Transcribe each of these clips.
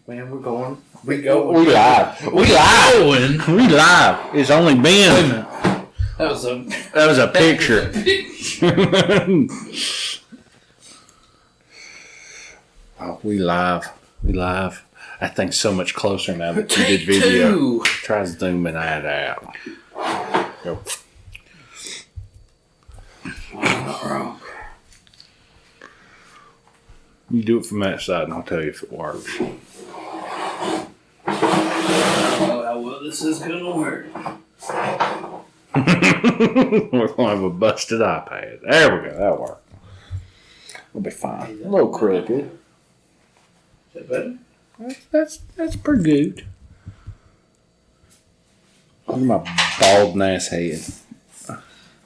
Man, we're going. We live. We live. We live. It's only been. That was a picture. Oh, we live. We live. That thing's so much closer now that you did video. Try zooming that out. Go. Not wrong. You do it from that side, and I'll tell you if it works. How well this is gonna work. We're gonna have a busted iPad. There we go. That'll work. We'll be fine. A little crooked. Is that better? That's pretty good. Look at my bald ass head.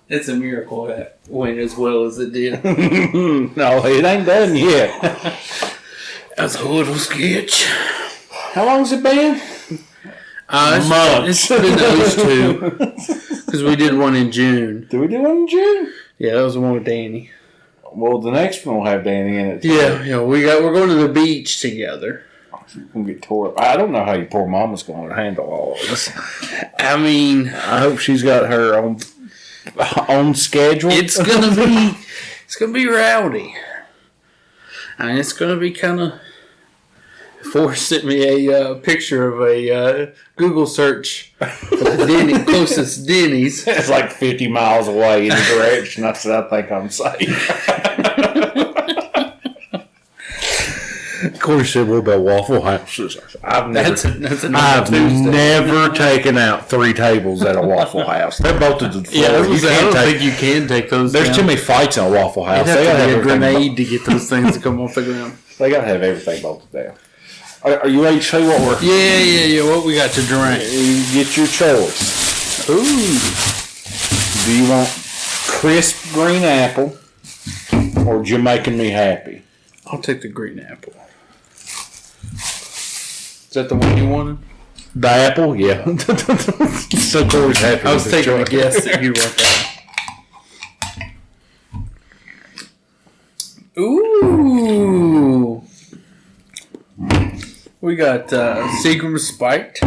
It's a miracle that went as well as it did. No, it ain't done yet. That's a little sketch. How long's it been? It's been those two. Because we did one in June. Did we do one in June? Yeah, that was the one with Danny. Well, the next one will have Danny in it. Yeah, we're going to the beach together. You're gonna get tore up. I don't know how your poor mama's going to handle all of this. I mean, I hope she's got her own schedule. It's gonna be rowdy. I mean, it's gonna be kind of. Forrest sent me a picture of a Google search for the closest Denny's. It's like 50 miles away in the direction. I said, I think I'm safe. Corey said, what about Waffle Houses? I've never taken out 3 tables at a Waffle House. They're bolted to the floor. Yeah, I don't think you can take those There's down. too many fights in a Waffle House. They have to be a grenade to get those things to come off the ground. They got to have everything bolted down. Are you ready to show you what we're... Yeah. What we got to drink? You get your choice. Ooh. Do you want crisp green apple or Jamaican Me Happy? I'll take the green apple. Is that the one you wanted? The apple? Yeah. So Corey's happy. I was taking a guess that you'd want that. Ooh. We got Seagram Spiked.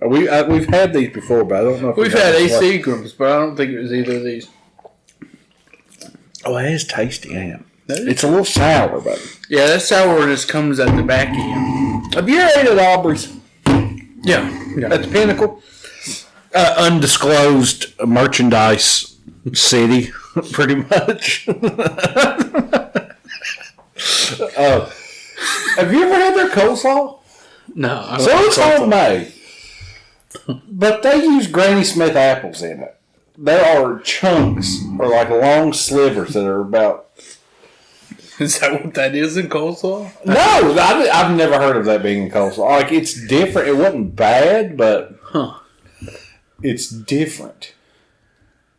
We've had these before, but I don't know if We've had Seagrams, but I don't think it was either of these. Oh, it is tasty, Am. It's a little sour, but yeah, that sourness comes at the back end. Have you ever ate at Aubrey's? Yeah. At the Pinnacle? Undisclosed merchandise city, pretty much. Have you ever had their coleslaw? No. So it's homemade. But they use Granny Smith apples in it. There are chunks, or like long slivers that are about... Is that what that is in coleslaw? No, I've never heard of that being in coleslaw. Like, it's different. It wasn't bad, but it's different.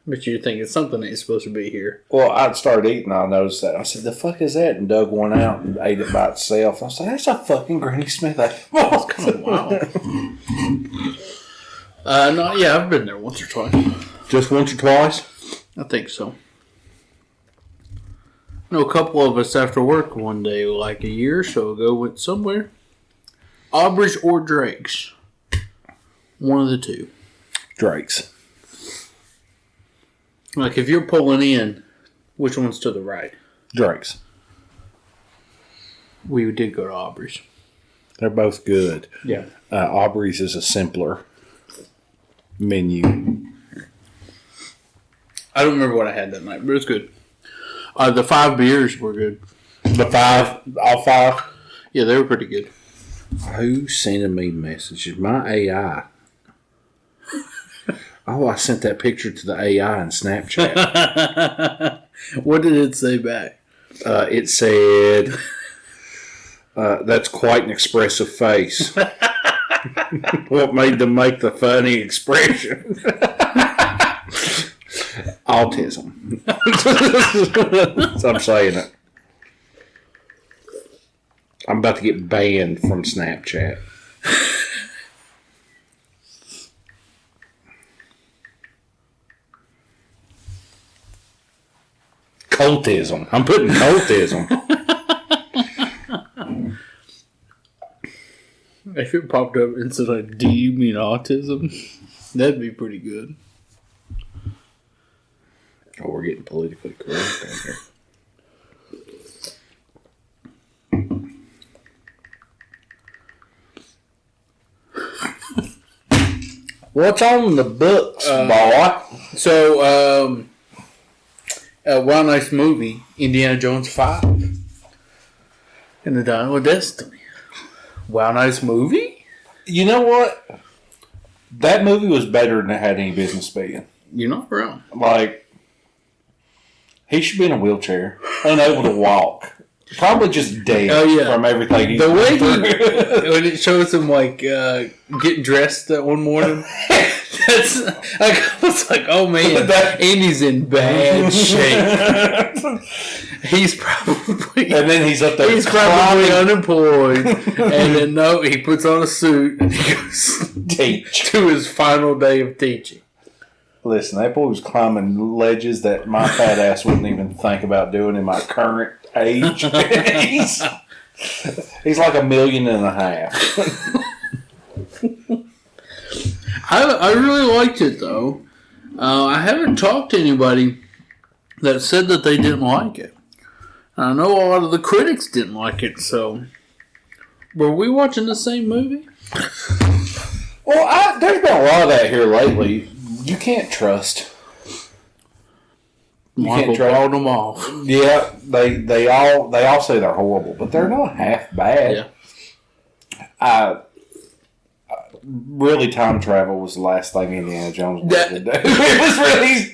But you think it's something that is supposed to be here. Well, I started eating, I noticed that. I said, the fuck is that? And dug one out and ate it by itself. I was like, that's a fucking Granny Smith apple. That's kind of wild. No, yeah, I've been there once or twice. Just once or twice? I think so. I know a couple of us after work one day, like a year or so ago, went somewhere. Aubrey's or Drake's. One of the two. Drake's. Like, if you're pulling in, which one's to the right? Drake's. We did go to Aubrey's. They're both good. Yeah. Aubrey's is a simpler menu. I don't remember what I had that night, but it was good. The 5 beers were good. The 5? All 5? Yeah, they were pretty good. Who's sending me messages? My AI. Oh, I sent that picture to the AI in Snapchat. What did it say back? It said, that's quite an expressive face. What made them make the funny expression? Autism. So I'm saying it. I'm about to get banned from Snapchat. Cultism. I'm putting cultism. If it popped up and said, like, do you mean autism? That'd be pretty good. Oh, we're getting politically correct on here. What's on the books, boy? So, Wild Nice movie, Indiana Jones 5. And the Dial of Destiny. Wild Nice movie? You know what? That movie was better than it had any business being. You're not wrong. Like, he should be in a wheelchair, unable to walk. Probably just dead from everything he's the way through. when it shows him like getting dressed that one morning, that's like I was like, oh man, Andy's in bad shape. He's probably he's up there. He's probably unemployed, and then he puts on a suit and he goes teach to his final day of teaching. Listen, that boy was climbing ledges that my fat ass wouldn't even think about doing in my current age. he's like 1.5 million. I really liked it though. I haven't talked to anybody that said that they didn't like it. I know a lot of the critics didn't like it. So, were we watching the same movie? Well, there's been a lot of that here lately. You can't trust. Michael called them off. Yeah, they all say they're horrible, but they're not half bad. Yeah. Really, time travel was the last thing Indiana Jones did. It was really.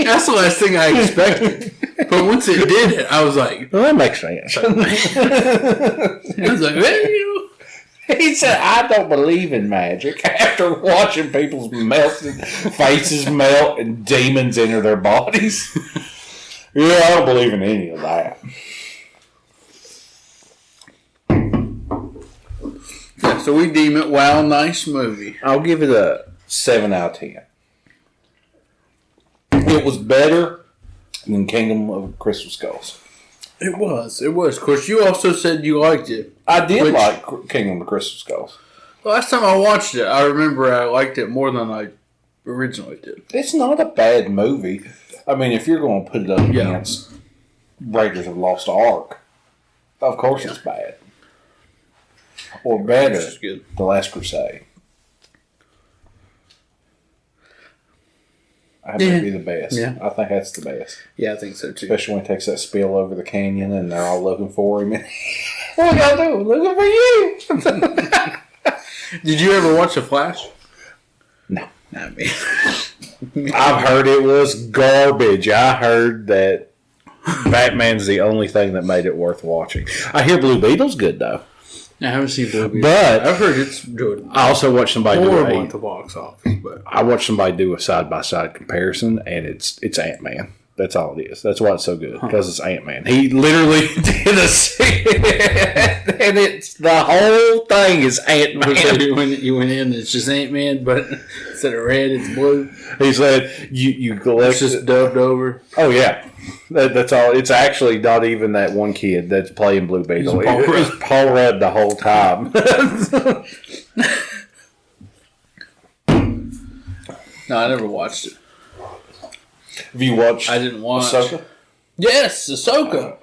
That's the last thing I expected. But once it did it, I was like, well, that makes sense. I was like, well, he said, I don't believe in magic after watching people's faces melt and demons enter their bodies. Yeah, I don't believe in any of that. Yeah, so we deem it Wild Nice movie. I'll give it a 7 out of 10. It was better than Kingdom of Crystal Skulls. It was. Of course, you also said you liked it. I did like Kingdom of Crystal Skulls. The last time I watched it, I remember I liked it more than I originally did. It's not a bad movie. I mean, if you're going to put it up against Raiders of the Lost Ark, of course it's bad. Or better, The Last Crusade. I think it'd be the best. Yeah. I think that's the best. Yeah, I think so too. Especially when he takes that spill over the canyon and they're all looking for him. What y'all doing? Looking for you. Did you ever watch The Flash? No. Not me. I've heard it was garbage. I heard that Batman's the only thing that made it worth watching. I hear Blue Beetle's good though. I haven't seen Blue Beetle, but I've heard it's good. I also watched somebody horrible at the box office, but I watched somebody do a side by side comparison, and it's Ant-Man. That's all it is. That's why it's so good, because it's Ant-Man. He literally did a scene, and it's the whole thing is Ant-Man. You went in, it's just Ant-Man, but instead of red, it's blue. He said, "You collect." It's just dubbed over. Oh yeah, that's all. It's actually not even that one kid that's playing Blue Beetle. It's Paul Rudd the whole time. No, I never watched it. Have you watched? I didn't watch. Ahsoka? Yes, Ahsoka.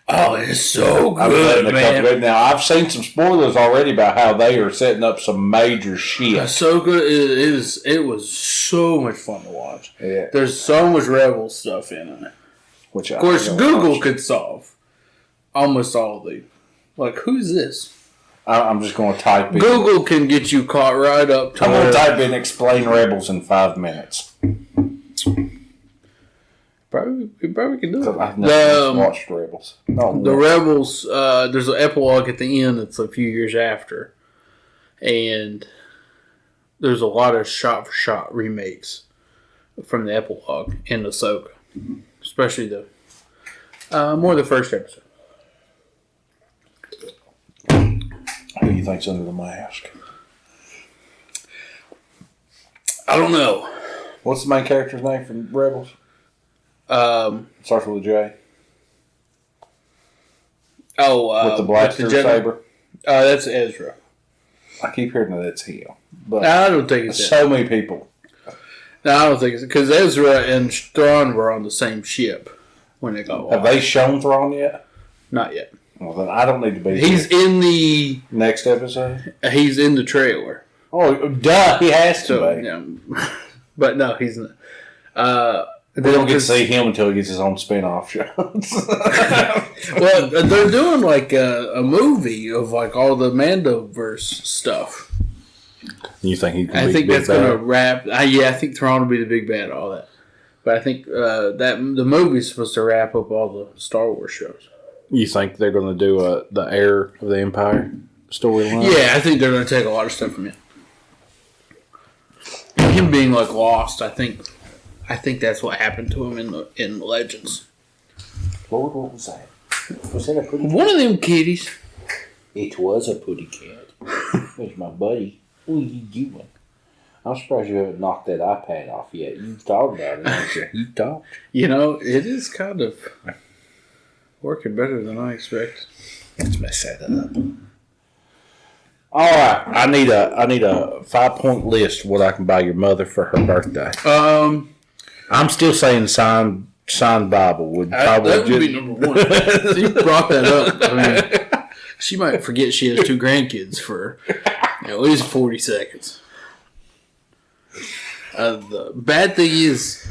Oh, it's so good, man. Now, I've seen some spoilers already about how they are setting up some major shit. Ahsoka it was so much fun to watch. Yeah. There's so much Rebel stuff in it. Which of course, Google could solve almost all of the. Like, who's this? I'm just going to type in. Google can get you caught right up to I'm going to type in explain Rebels in 5 minutes. We probably can do it. I've never watched Rebels. The Rebels, there's an epilogue at the end that's a few years after. And there's a lot of shot-for-shot remakes from the epilogue in Ahsoka. Especially more the first episode. Who do you think's under the mask? I don't know. What's the main character's name from Rebels? Starts with a J. Oh, with the blaster saber. That's Ezra. I keep hearing that it's him. But I don't think it's so many people. No, I don't think it's because Ezra and Thrawn were on the same ship when they got lost. Have they shown Thrawn yet? Not yet. Well, then I don't need to be. He's in the next episode. He's in the trailer. Oh, duh! He has to be. Yeah. But no, he's not. We don't get to see him until he gets his own spin-off shows. Well, they're doing like a movie of like all the Mandoverse stuff. You think he? I think that's going to wrap. Yeah, I think Thrawn will be the big bad, all that. But I think that the movie's supposed to wrap up all the Star Wars shows. You think they're going to do the Heir of the Empire storyline? Yeah, I think they're going to take a lot of stuff from him. Him being like lost, I think that's what happened to him in Legends. Lord, what was that? Was that a putty cat? One of them kitties. It was a putty cat. There's my buddy. What are you doing? I'm surprised you haven't knocked that iPad off yet. You've thought about it, haven't you? You've talked. You know, it is kind of working better than I expected. Let's mess that up. All right, I need a 5-point list of what I can buy your mother for her birthday. I'm still saying signed Bible would probably that would be number one. You brought that up. I mean, she might forget she has 2 grandkids for at least 40 seconds. The bad thing is,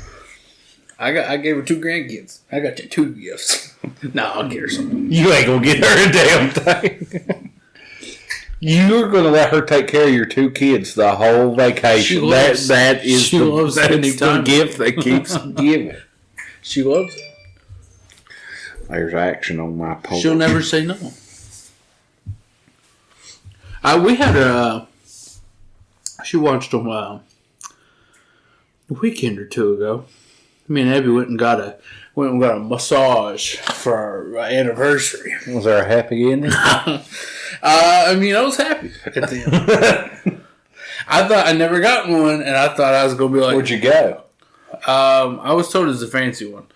I gave her 2 grandkids. I got you 2 gifts. No, I'll get her something. You ain't gonna get her a damn thing. You're gonna let her take care of your 2 kids the whole vacation. That is the gift that keeps giving. She loves it. There's action on my poll. She'll never say no. We had she watched them a weekend or 2 ago. Me and Abby went and got a massage for our anniversary. Was there a happy ending? I mean, I was happy at the end. I thought I never gotten one, and I thought I was going to be like... Where'd you go? I was told it's a fancy one.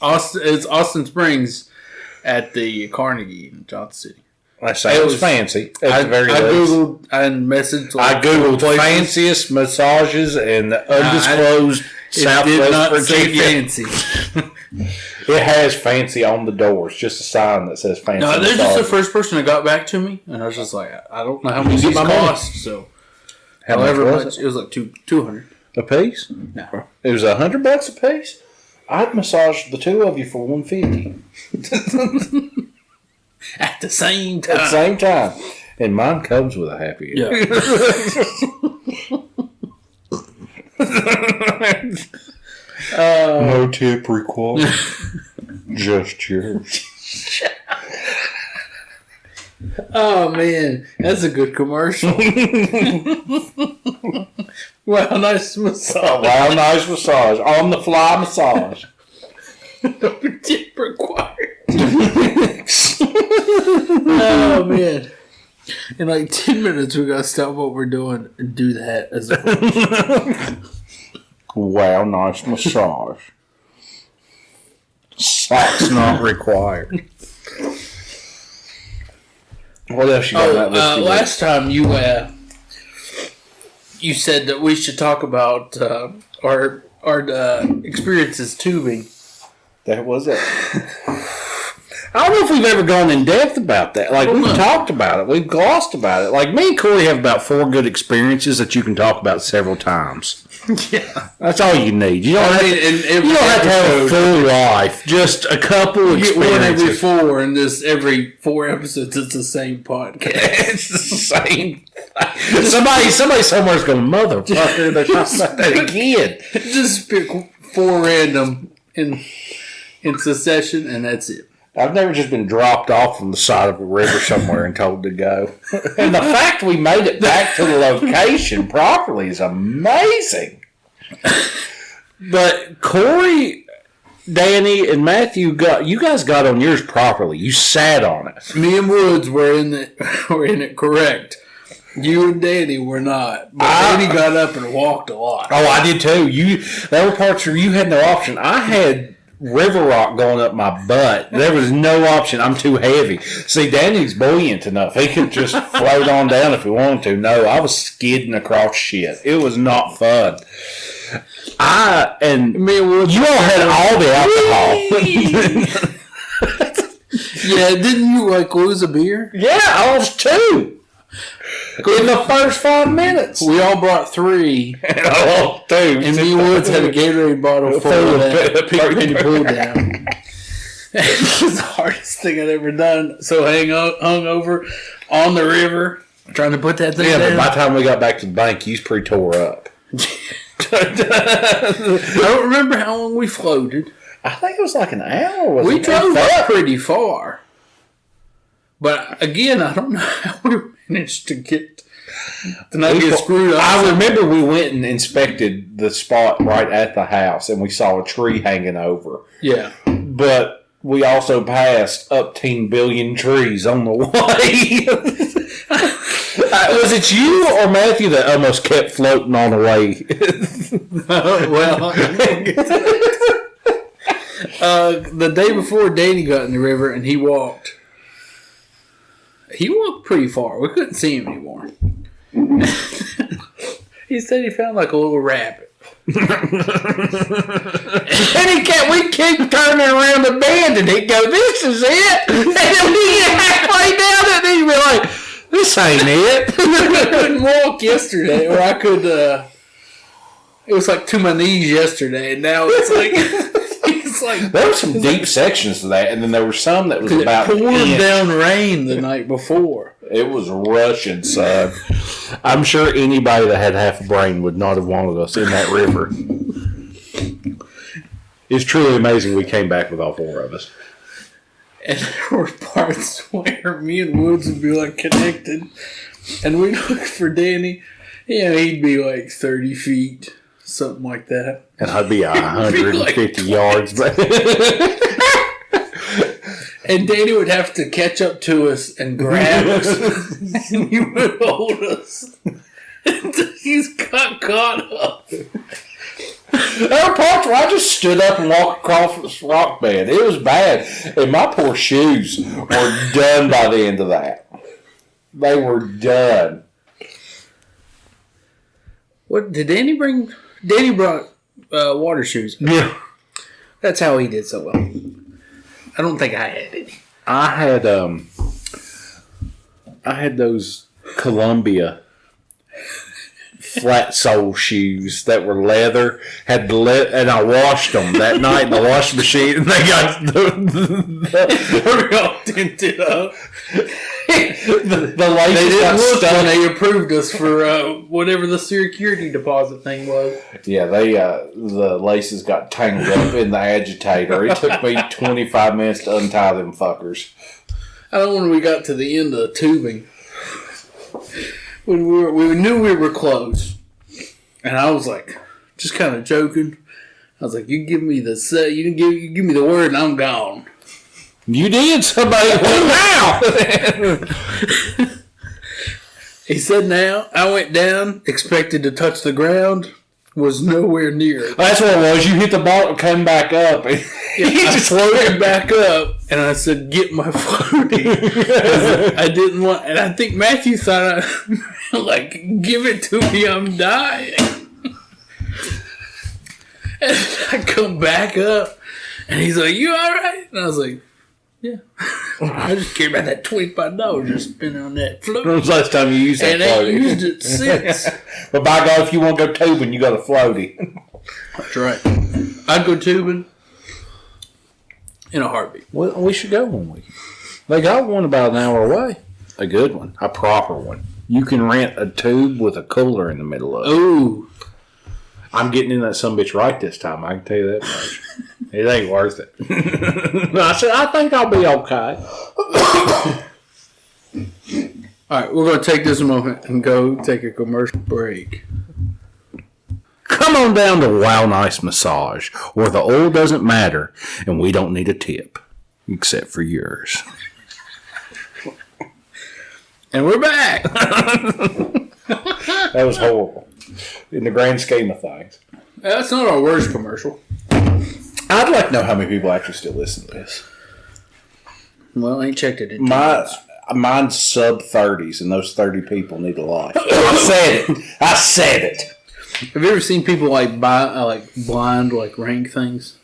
It's Austin Springs at the Carnegie in Johnson City. I say it was fancy. I Googled and messaged. I Googled fanciest massages in undisclosed Southwest Virginia. Fancy. It has fancy on the doors. Just a sign that says fancy. No, they're just the first person that got back to me, and I was just like, I don't know how much these cost. So, however much it was like $200 a piece. No, it was $100 a piece. I'd massage the 2 of you for $150 at the same time. At the same time, and mine comes with a happy ending. Yeah. No tip required. Just yours. Oh man, that's a good commercial. Wow, nice massage. Wow, nice massage. On the fly massage. No tip required. Oh man. In like 10 minutes we gotta stop what we're doing and do that as a wow, nice massage. Socks not required. What else you got on that list? Last time you said that we should talk about our experiences tubing. That was it. I don't know if we've ever gone in depth about that. Like, we've talked about it. We've glossed about it. Like, me and Corey have about 4 good experiences that you can talk about several times. Yeah. That's all you need. You don't have to have a full life. Just a couple experiences. Get one every 4, and every 4 episodes, it's the same podcast. It's the same. Somebody somewhere's going, motherfucker, they're talking about that again. Just pick 4 random in succession, and that's it. I've never just been dropped off from the side of a river somewhere and told to go. And the fact we made it back to the location properly is amazing. But Corey, Danny, and Matthew you guys got on yours properly. You sat on it. Me and Woods were in it correct. You and Danny were not. But Danny got up and walked a lot. Oh, I did too. There were parts where you had no option. I had river rock going up my butt. There was no option. I'm too heavy. See, Danny's buoyant enough. He could just float on down if he wanted to. No, I was skidding across shit. It was not fun. Me and Woods, you all had all the alcohol. Yeah, didn't you like lose a beer? Yeah, I was 2. In the first 5 minutes. We all brought 3. And I lost 2. And me and Woods had a Gatorade bottle full of that Pink Penny Blue down. It was the hardest thing I'd ever done. So hung over on the river, trying to put that thing down. But by the time we got back to the bank, you was pretty tore up. I don't remember how long we floated. I think it was like an hour. We drove up pretty far. But again, I don't know how we managed to get to not get screwed up. I remember we went and inspected the spot right at the house, and we saw a tree hanging over. Yeah. But we also passed up 10 billion trees on the way. Was it you or Matthew that almost kept floating on the way? The day before, Danny got in the river and he walked. He walked pretty far. We couldn't see him anymore. He said he found like a little rabbit. And we keep turning around the bend and he'd go, "This is it." And then we get halfway down it and he'd be like, "This ain't it." I couldn't walk yesterday, or I could, it was like to my knees yesterday, and now it's like, there were some deep sections to that, and then there were some that was about it poured down rain the night before. It was rushing, son. I'm sure anybody that had half a brain would not have wanted us in that river. It's truly amazing we came back with all 4 of us. And there were parts where me and Woods would be like connected, and we'd look for Danny. Yeah, he'd be like 30 feet, something like that. And I'd be 150 yards. And Danny would have to catch up to us and grab us, and he would hold us until he's got caught up. There were parts where I just stood up and walked across this rock bed. It was bad. And my poor shoes were done by the end of that. They were done. What did Danny bring? Danny brought water shoes. Yeah. That's how he did so well. I don't think I had any. I had those Columbia flat sole shoes that were leather, and I washed them that night in the washing machine, and they got They're all tinted up. the laces They got didn't look stuck. when they approved us for whatever the security deposit thing was. Yeah, the laces got tangled up in the agitator. It took me 25 minutes to untie them fuckers. I don't know when we got to the end of the tubing. When we knew we were close, and I was like, just kind of joking. I was like, "You give me the you give me the word, and I'm gone." You did. Somebody went now. He said, "Now." I went down, expected to touch the ground, was nowhere near it. That's what it was. You hit the ball and came back up. I floated back up, and I said, "Get my floaty." I didn't want, and I think Matthew thought, like, "Give it to me, I'm dying." And I come back up, and he's like, "You all right?" And I was like, "Yeah." I just came out that $25 just spent on that float. When was the last time you used that And I floaty? used it since. But by God, if you want to go tubing, you got a floaty. That's right. I'd go tubing in a heartbeat. Well, we should go one week. They got one about an hour away. A good one. A proper one. You can rent a tube with a cooler in the middle of it. Ooh. I'm getting in that sumbitch right this time. I can tell you that much. It ain't worth it. I said, I think I'll be okay. All right, we're going to take this moment and go take a commercial break. Come on down to Wow Nice Massage, where the oil doesn't matter and we don't need a tip, except for yours. And we're back. That was horrible. In the grand scheme of things. That's not our worst commercial. I'd like to know how many people actually still listen to this. Well, I ain't checked it in Mine's sub 30s, and those 30 people need a life. I said it. Have you ever seen people blind rank things?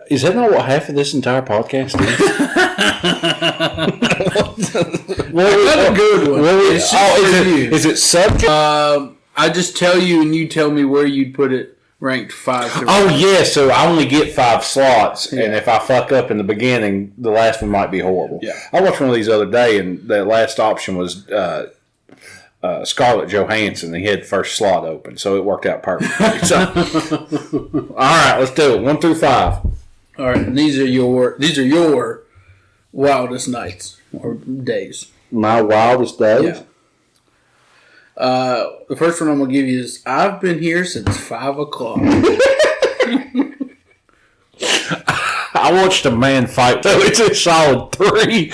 Is that not what half of this entire podcast is? Another good one. Is it subject? I just tell you, and you tell me where you'd put it ranked 5 to Oh, yeah, so I only get 5 slots, and if I fuck up in the beginning, the last one might be horrible. Yeah. I watched one of these the other day, and the last option was Scarlett Johansson. He had the first slot open, so it worked out perfectly. So, all right, let's do it. 1 through 5. All right, and these are your wildest nights or days. My wildest days? Yeah. The first one I'm going to give you is, I've been here since 5 o'clock. I watched a man fight, though. It's a solid 3.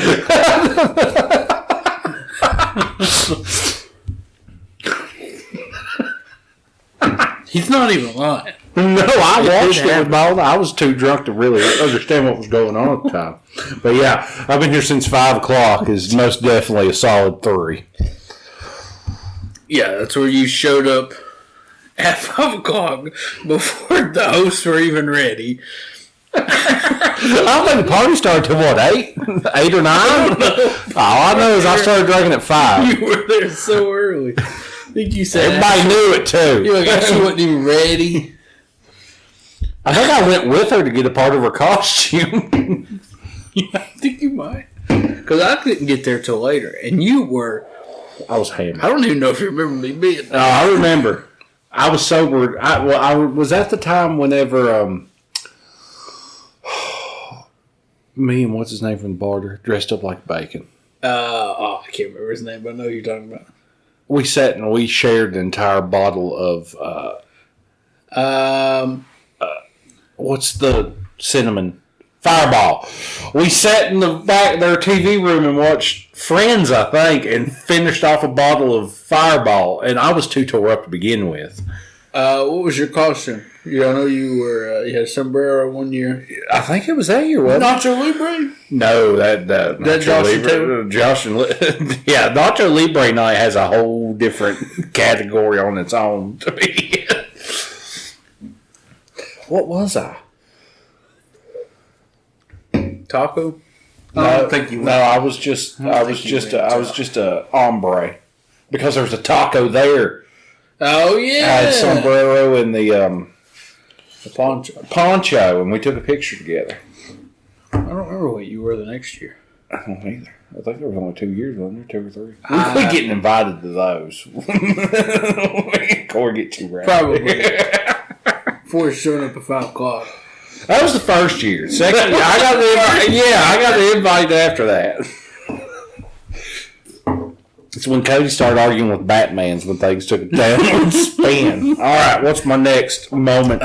He's not even lying. No, I watched it with my own. I was too drunk to really understand what was going on at the time. But yeah, I've been here since 5 o'clock is most definitely a solid 3. Yeah, that's where you showed up at 5 o'clock before the hosts were even ready. I don't think the party started till what, 8? 8 or 9? All I know is I started drinking at 5. You were there so early. I think you said Everybody knew it too. I guess she wasn't even ready. I think I went with her to get a part of her costume. Yeah, I think you might. Because I couldn't get there till later. And you were... I was hammered. I don't even know if you remember me being there. I remember. I was sober. I was at the time whenever me and what's his name from the barter dressed up like bacon. I can't remember his name, but I know who you're talking about. We sat and we shared an entire bottle of what's the cinnamon? Fireball. We sat in the back of their TV room and watched Friends, I think, and finished off a bottle of Fireball. And I was too tore up to begin with. What was your costume? I know you were. You had a sombrero one year. I think it was that year, wasn't it? Nacho Libre. No, that Josh and Libre, Josh and yeah, Nacho Libre night has a whole different category on its own to me. What was I? Taco. No, I don't think you were. No, I was just a hombre because there was a taco there. Oh yeah. I had sombrero and the poncho, and we took a picture together. I don't remember what you were the next year. I don't either. I think there was only 2 years, wasn't there? 2 or 3. We quit getting invited to those. Corey get too rowdy. Probably. Before showing up at 5 o'clock. That was the first year. Second year, I got the invite. Yeah, I got the invite after that. It's when Cody started arguing with Batman's when things took a downward spin. All right, what's my next moment?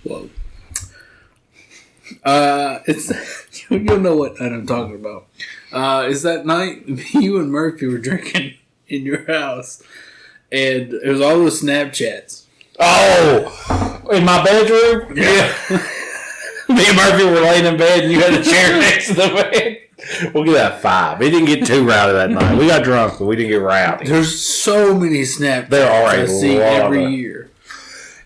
Whoa. It's you'll know what I'm talking about. Is that night you and Murphy were drinking in your house, and it was all those Snapchats. Oh, in my bedroom? Yeah. Me and Murphy were laying in bed and you had a chair next to the bed. We'll give that 5. He didn't get too rowdy that night. We got drunk, but we didn't get rowdy. There's so many Snapchats there are I see every year.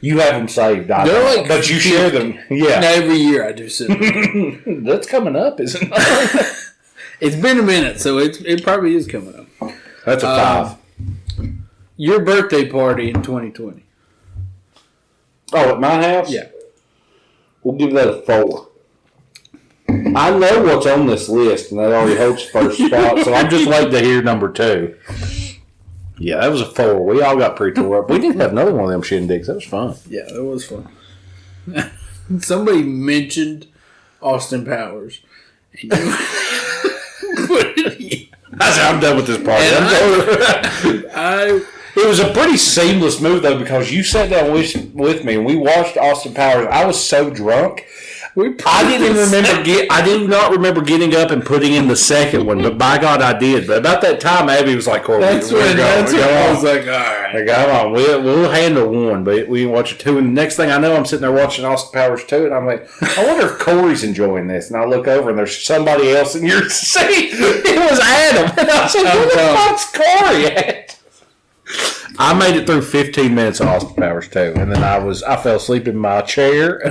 You have them saved, I They're know, like but you share them. Yeah. And every year I do sit there. That's coming up, isn't it? It's been a minute, so it probably is coming up. That's a 5. Your birthday party in 2020. Oh, at my house? Yeah. We'll give that a 4. I know what's on this list, and that already holds first spot, so I'm just waiting to hear number 2. Yeah, that was a 4. We all got pretty tore up. We did have another one of them shindigs. That was fun. Yeah, that was fun. Somebody mentioned Austin Powers. And I said, I'm done with this party. It was a pretty seamless move, though, because you sat down with me and we watched Austin Powers. I was so drunk, I didn't even remember. I do not remember getting up and putting in the second one, but by God, I did. But about that time, Abby was like, "Corey, That's when I was like, all right. Like, come on, we'll handle one, but we can watch two. And the next thing I know, I'm sitting there watching Austin Powers 2, and I'm like, I wonder if Corey's enjoying this. And I look over, and there's somebody else in your seat. It was Adam. And I was like, where the fuck's Corey at? I made it through 15 minutes of Austin Powers 2, and then I fell asleep in my chair.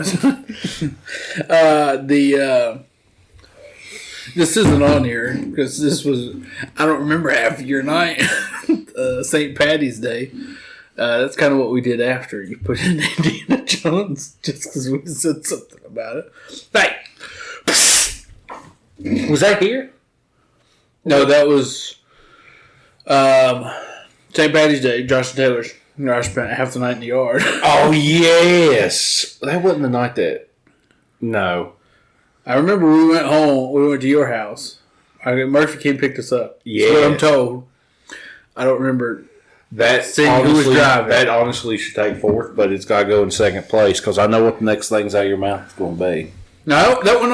This isn't on here because this was, I don't remember half of your night, St. Patty's Day. That's kind of what we did after you put in Indiana Jones, just because we said something about it. Hey, Was that here? no, that was St. Patty's Day. Josh and Taylor's. I spent half the night in the yard. Oh, yes. That wasn't the night that... No. I remember we went home. We went to your house. Murphy came and picked us up. Yeah. That's what I'm told. I don't remember. That Seeing who was driving. That honestly should take fourth, but it's got to go in second place because I know what the next thing's out of your mouth is going to be. No, that one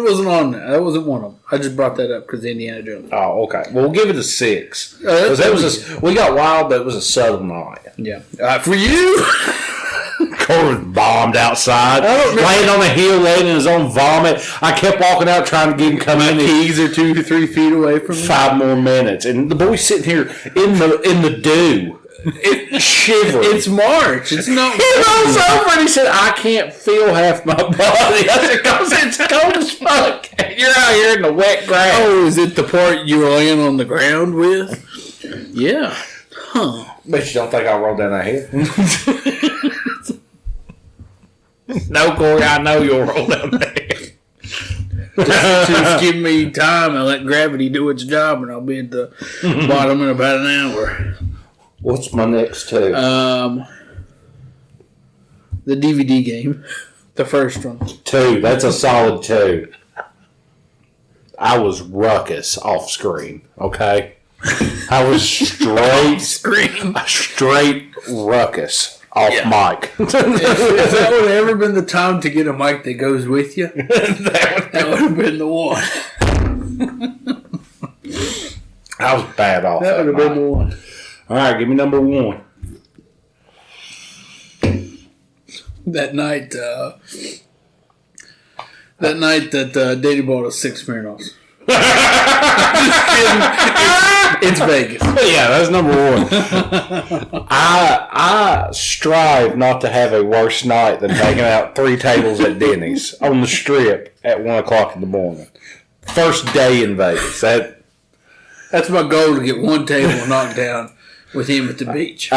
wasn't on there. That wasn't one of them. I just brought that up because Indiana Jones. Oh, okay. Well, we'll give it a 6. That's We got wild, but it was a southern night. Yeah. For you? Corey was bombed outside, laying on a hill, laying in his own vomit. I kept walking out trying to get him come in. Keys are 2 to 3 feet away from me. 5 more minutes, and the boy's sitting here in the dew, shivering. It's March. It's not. He rolls over and he said, "I can't feel half my body." I said, "Cause it's cold as fuck. You're out here in the wet grass." Oh, is it the part you were laying on the ground with? Yeah. Huh. Bet you don't think I'll roll down that hill. No, Corey, I know you'll roll down that hill. Just give me time and let gravity do its job, and I'll be at the bottom in about an hour. What's my next two? The DVD game, the first one. 2. That's a solid 2. I was ruckus off screen. Okay, I was straight ruckus off mic. If that would have ever been the time to get a mic that goes with you, that would have been the one. I was bad off. That would have been the one. All right, give me number 1. That night that Daddy bought us 6 Smirnoffs. It's Vegas. Yeah, that's number 1. I strive not to have a worse night than taking out 3 tables at Denny's on the Strip at 1 o'clock in the morning. First day in Vegas. That's my goal, to get 1 table knocked down with him at the beach.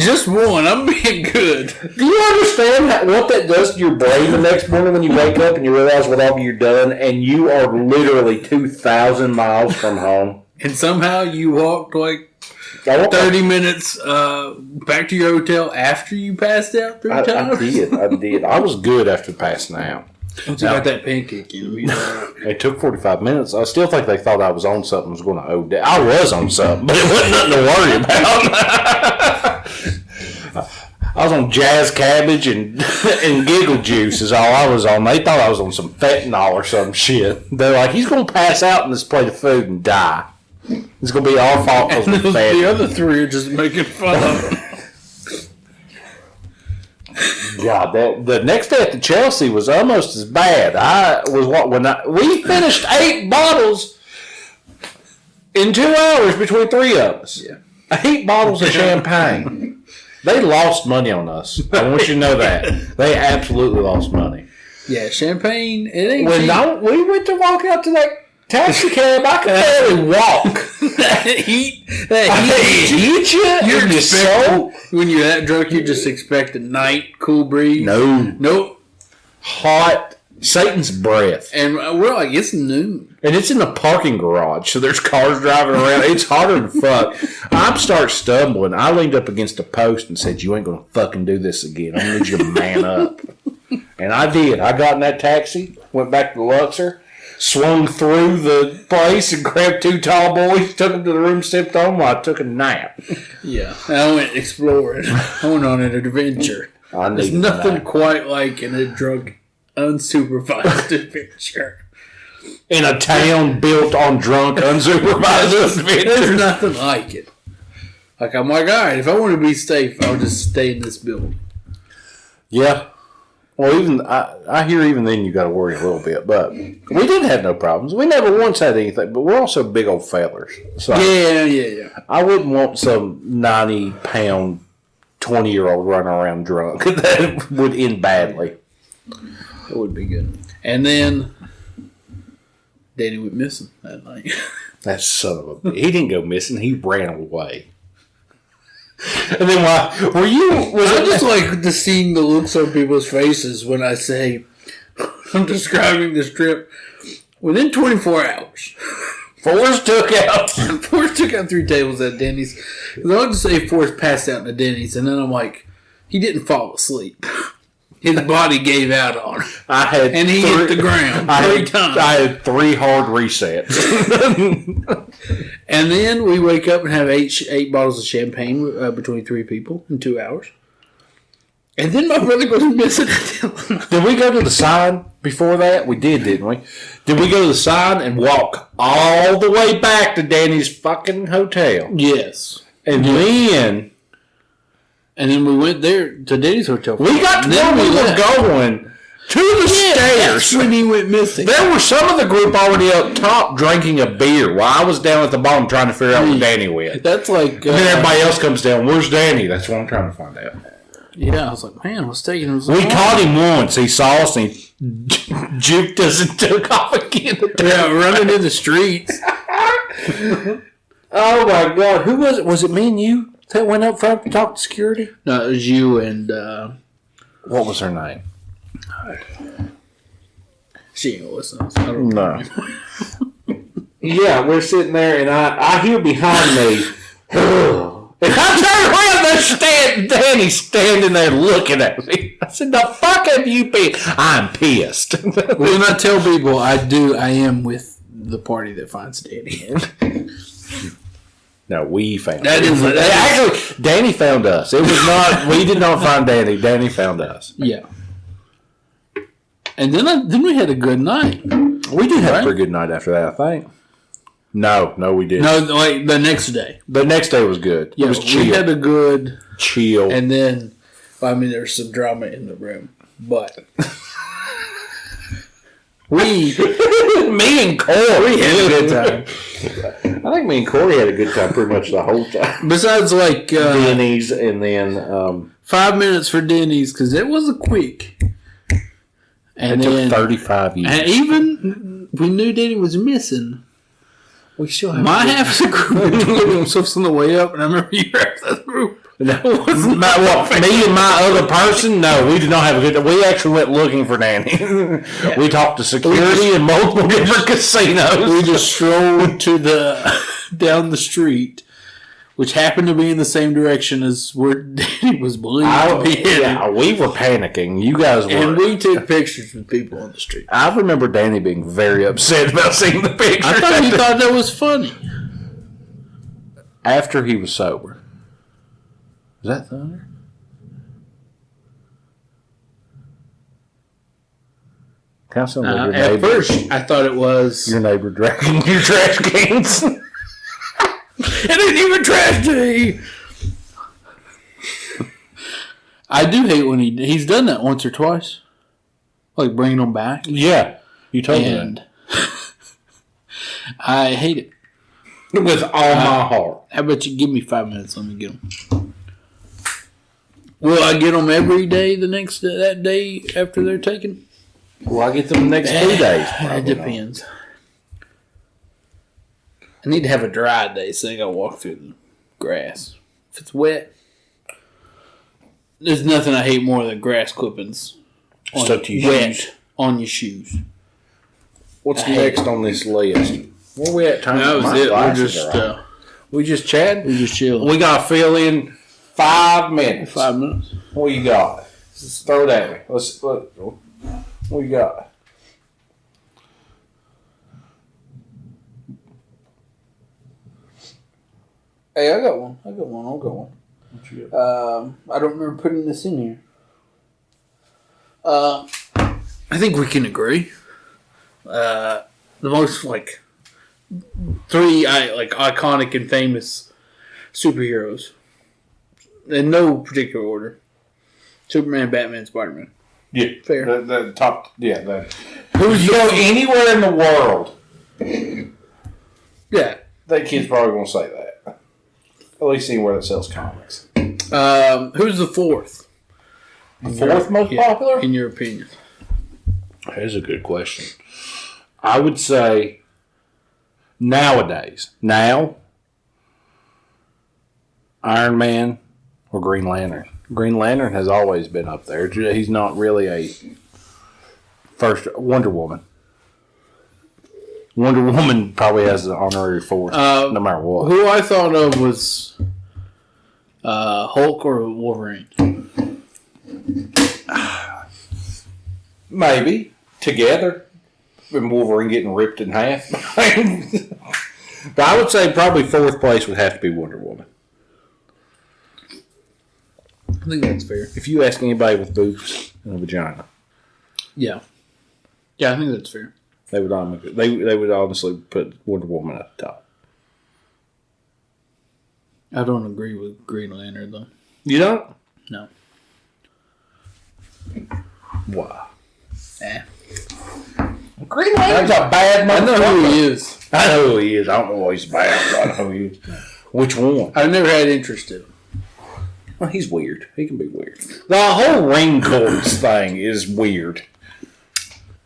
Just 1. I'm being good. Do you understand what that does to your brain the next morning when you wake up and you realize what all you've done and you are literally 2,000 miles from home? And somehow you walked like 30 minutes back to your hotel after you passed out 3 times? I did. I was good after passing out. Once you got that pancake in me. It took 45 minutes. I still think they thought I was on something. Was going to owe debt. I was on something, but it wasn't nothing to worry about. I was on Jazz Cabbage and Giggle Juice is all I was on. They thought I was on some fentanyl or some shit. They're like, he's going to pass out in this plate of food and die. It's going to be our fault because we're fat. The other 3 are just making fun of him. God, the next day at the Chelsea was almost as bad. We finished 8 bottles in 2 hours between 3 of us. Yeah. 8 bottles of champagne. They lost money on us. I want you to know that. They absolutely lost money. Yeah, champagne, it ain't When we went to walk out to that taxi cab, I could barely walk. that heat Hit you? when you're that drunk, you just expect a night, cool breeze. Nope. Hot Satan's breath. And we're like, it's noon. And it's in the parking garage, so there's cars driving around. It's harder than fuck. I start stumbling. I leaned up against a post and said, "You ain't going to fucking do this again. I'm going to need you to man up." And I did. I got in that taxi, went back to the Luxor, swung through the place and grabbed 2 tall boys, took them to the room, stepped on them while I took a nap. Yeah. And I went exploring. I went on an adventure. There's nothing quite like in a drunk unsupervised adventure. In a town built on drunk, unsupervised There's adventures. nothing like it. Like, I'm like, all right, if I want to be safe, I'll just stay in this building. Yeah. Well, even I hear even then you got to worry a little bit, but we didn't have no problems. We never once had anything, but we're also big old fellers. So Yeah. I wouldn't want some 90-pound, 20-year-old running around drunk. That would end badly. It would be good. And then Danny went missing that night. That son of a... He didn't go missing. He ran away. And then why... Were you... I just like to seeing the looks on people's faces when I say I'm describing this trip. Within 24 hours, Forrest took out... Forrest took out 3 tables at Denny's. I want to say Forrest passed out in the Denny's, and then I'm like, he didn't fall asleep. His body gave out on him. I had And he hit the ground 3 times. I had 3 hard resets. And then we wake up and have 8 bottles of champagne between 3 people in 2 hours. And then my brother goes missing. Did we go to the sign before that? We did, didn't we? Did we go to the sign and walk all the way back to Danny's fucking hotel? Yes. And then we went there to Danny's hotel. we got to where we were going to the That's stairs. when he went missing. There were some of the group already up top drinking a beer while I was down at the bottom trying to figure out where Danny went. That's like... And then everybody else comes down. Where's Danny? That's what I'm trying to find out. Yeah, I was like, man, what's taking him so We long? caught him once. He saw us and he juked us and took off again. Yeah, running in the streets. Oh my God. Who was it? Was it me and you that went up front to talk to security? No, it was you and... What was her name? she ain't gonna listen to us. I don't No. Yeah, we're sitting there and I hear behind me. And I turn around, there's Danny standing there looking at me. I said, the fuck have you been? I'm pissed. When I tell people I am with the party that finds Danny. No, we found That him. is- Actually, Danny found us. It was not, we did not find Danny. Danny found us. Yeah. And then we had a good night. We did have a pretty good night after that, I think. No, we didn't. No, like the next day. The next day was good. Yeah, It was we chill. had a good... Chill. And then, well, I mean, there was some drama in the room. But... me and Corey had a good time. I think me and Corey had a good time pretty much the whole time. Besides, like... Denny's and then... 5 minutes for Denny's, because it was a quick. And it took then... 35 years. And even... We knew Danny was missing. We still have My half of the group looked themselves on the way up, and I remember you half of the group. me and my other person? No, we did not have a good time. We actually went looking for Danny. We talked to security in multiple different casinos. We just strolled to the down the street, which happened to be in the same direction as where Danny was believed to be headed. Yeah, we were panicking. You guys were. And we took pictures with people on the street. I remember Danny being very upset about seeing the picture. I thought he thought that was funny. After he was sober. Is that thunder? Kind of sounds like your At neighbor. first, I thought it was... Your neighbor dragging your trash cans. It ain't even tragedy. I do hate when he's done that once or twice, like bringing them back, Yeah, you told me and I hate it. that. With all my heart. How about you give me 5 minutes? Let me get them. Will I get them every day that day after they're taken? Well, I get them the next 2 days. It probably depends. I need to have a dry day so I gotta walk through the grass. If it's wet, there's nothing I hate more than grass clippings Stuck to your wet shoes. on your shoes. What's I hate next on this list? Where we at time? That was My it. glasses are on. We just chatting? We just chilling. We got to fill in 5 minutes. 5 minutes. What you got? Just throw it at me. What you got? Hey, I got one. I'll get one. What you got? I don't remember putting this in here. I think we can agree. The most three iconic and famous superheroes in no particular order: Superman, Batman, Spider-Man. Yeah, Fair. The top. Yeah, Who's you go anywhere in the world? Yeah. that kid's probably gonna say that. At least anywhere that sells comics. Who's the fourth? The fourth most popular? in your opinion? That's a good question. I would say nowadays, Iron Man or Green Lantern. Green Lantern has always been up there. He's not really a first. Wonder Woman. Wonder Woman probably has the honorary fourth, no matter what. Who I thought of was Hulk or Wolverine. Maybe together, and Wolverine getting ripped in half. But I would say probably fourth place would have to be Wonder Woman. I think that's fair. If you ask anybody with boobs and a vagina, Yeah. Yeah, I think that's fair. they would honestly put Wonder Woman at the top. I don't agree with Green Lantern, though. You don't? No. Why? Eh. Green Lantern's a bad I know who motherfucker. he is. I know who he is. I don't know why he's bad. But I know who he is. Which one? I've never had interest in him. Well, he's weird. He can be weird. The whole ring cords thing is weird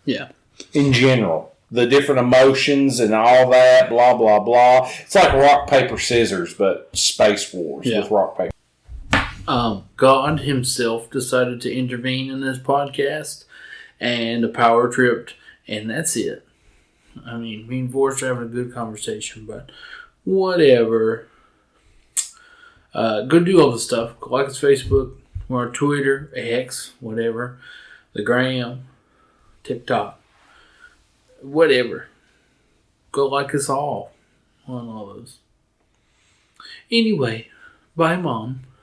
Yeah. in general. The different emotions and all that, blah, blah, blah. It's like rock, paper, scissors, but Space Wars Yeah. with rock, paper. God himself decided to intervene in this podcast and a power tripped, and that's it. I mean, me and Vorst are having a good conversation, but whatever. Go do all the stuff. Go like us Facebook. We're on Twitter, X, whatever. The Gram, TikTok. Whatever. Go like us all on all those. Anyway, bye, Mom.